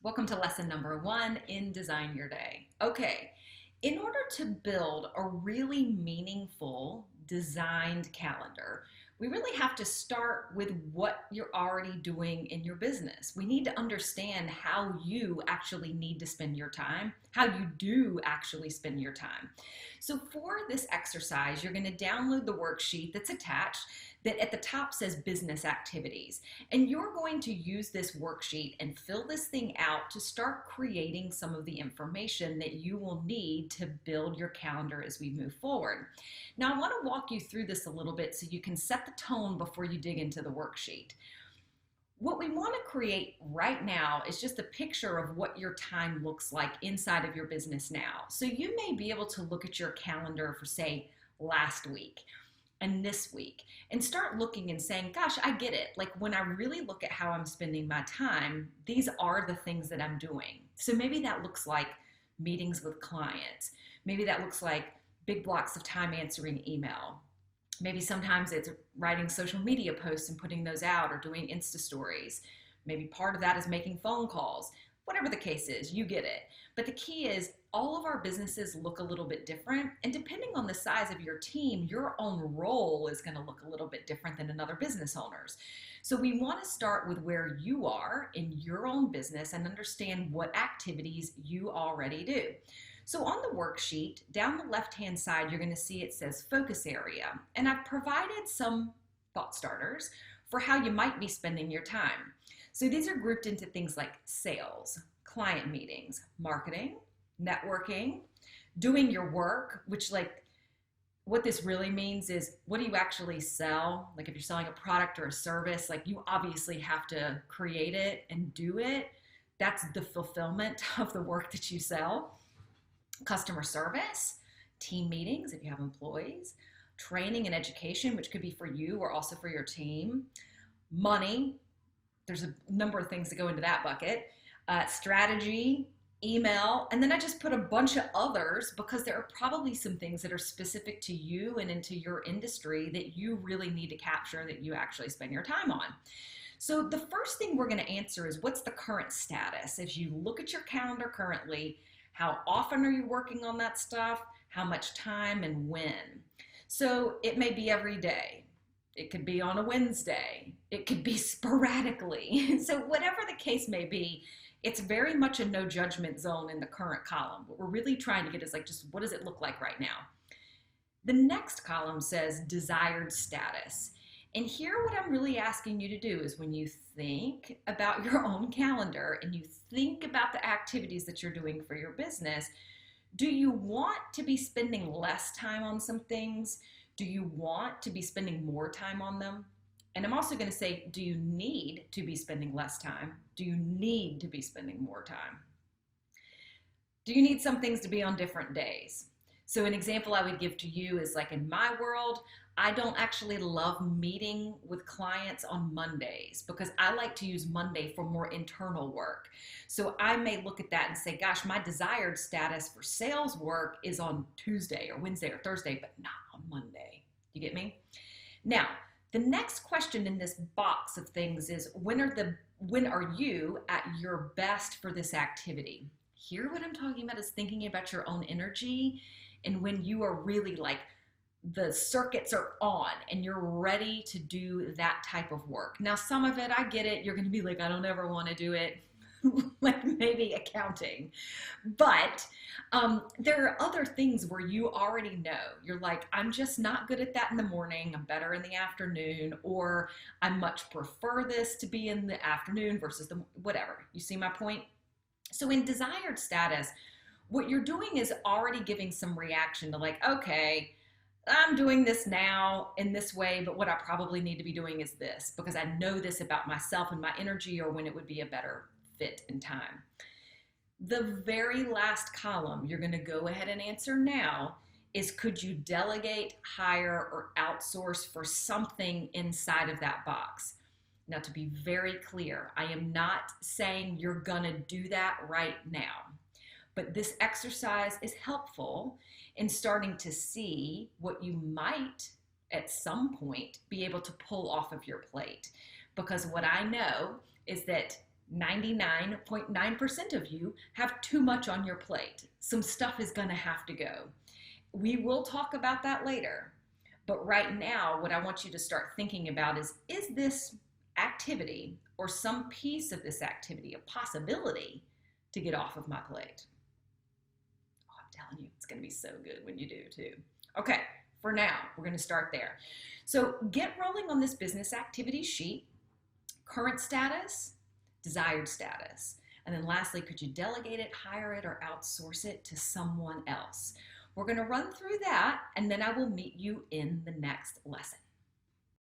Welcome to lesson number 1 in Design Your Day. Okay, in order to build a really meaningful designed calendar, we really have to start with what you're already doing in your business. We need to understand how you actually need to spend your time, how you do actually spend your time. So for this exercise, you're going to download the worksheet that's attached that at the top says business activities. And you're going to use this worksheet and fill this thing out to start creating some of the information that you will need to build your calendar as we move forward. Now, I want to walk you through this a little bit so you can set the tone before you dig into the worksheet. What we want to create right now is just a picture of what your time looks like inside of your business now. So you may be able to look at your calendar for, say, last week and this week and start looking and saying, gosh, I get it. Like when I really look at how I'm spending my time, these are the things that I'm doing. So maybe that looks like meetings with clients. Maybe that looks like big blocks of time answering email. Maybe sometimes it's writing social media posts and putting those out or doing Insta stories. Maybe part of that is making phone calls. Whatever the case is, you get it. But the key is all of our businesses look a little bit different. And depending on the size of your team, your own role is going to look a little bit different than another business owner's. So we want to start with where you are in your own business and understand what activities you already do. So on the worksheet, down the left-hand side, you're going to see it says focus area. And I've provided some thought starters for how you might be spending your time. So these are grouped into things like sales, client meetings, marketing, networking, doing your work, which like what this really means is what do you actually sell? Like if you're selling a product or a service, like you obviously have to create it and do it. That's the fulfillment of the work that you sell. Customer service, team meetings if you have employees, training and education, which could be for you or also for your team, money. There's a number of things that go into that bucket, strategy, email, and then I just put a bunch of others because there are probably some things that are specific to you and into your industry that you really need to capture that you actually spend your time on. So the first thing we're going to answer is what's the current status? As you look at your calendar currently, how often are you working on that stuff? How much time and when? So it may be every day. It could be on a Wednesday. It could be sporadically. So whatever the case may be, it's very much a no judgment zone in the current column. What we're really trying to get is like, just what does it look like right now? The next column says desired status. And here what I'm really asking you to do is when you think about your own calendar and you think about the activities that you're doing for your business, do you want to be spending less time on some things? Do you want to be spending more time on them? And I'm also going to say, do you need to be spending less time? Do you need to be spending more time? Do you need some things to be on different days? So an example I would give to you is like in my world, I don't actually love meeting with clients on Mondays because I like to use Monday for more internal work. So I may look at that and say, gosh, my desired status for sales work is on Tuesday or Wednesday or Thursday, but not on Monday. You get me? Now, the next question in this box of things is when are you at your best for this activity? Here what I'm talking about is thinking about your own energy and when you are really like the circuits are on and you're ready to do that type of work. Now, some of it, I get it. You're going to be like, I don't ever want to do it. Like maybe accounting. But there are other things where you already know. You're like, I'm just not good at that in the morning. I'm better in the afternoon. Or I much prefer this to be in the afternoon versus the whatever. You see my point? So in desired status, what you're doing is already giving some reaction to like, okay, I'm doing this now in this way, but what I probably need to be doing is this because I know this about myself and my energy or when it would be a better fit in time. The very last column you're going to go ahead and answer now is could you delegate, hire, or outsource for something inside of that box? Now, to be very clear, I am not saying you're going to do that right now. But this exercise is helpful in starting to see what you might at some point be able to pull off of your plate. Because what I know is that 99.9% of you have too much on your plate. Some stuff is going to have to go. We will talk about that later. But right now, what I want you to start thinking about is this activity or some piece of this activity a possibility to get off of my plate? Oh, I'm telling you, it's going to be so good when you do too. Okay, for now, we're going to start there. So get rolling on this business activity sheet. Current status, desired status. And then lastly, could you delegate it, hire it, or outsource it to someone else? We're going to run through that, and then I will meet you in the next lesson.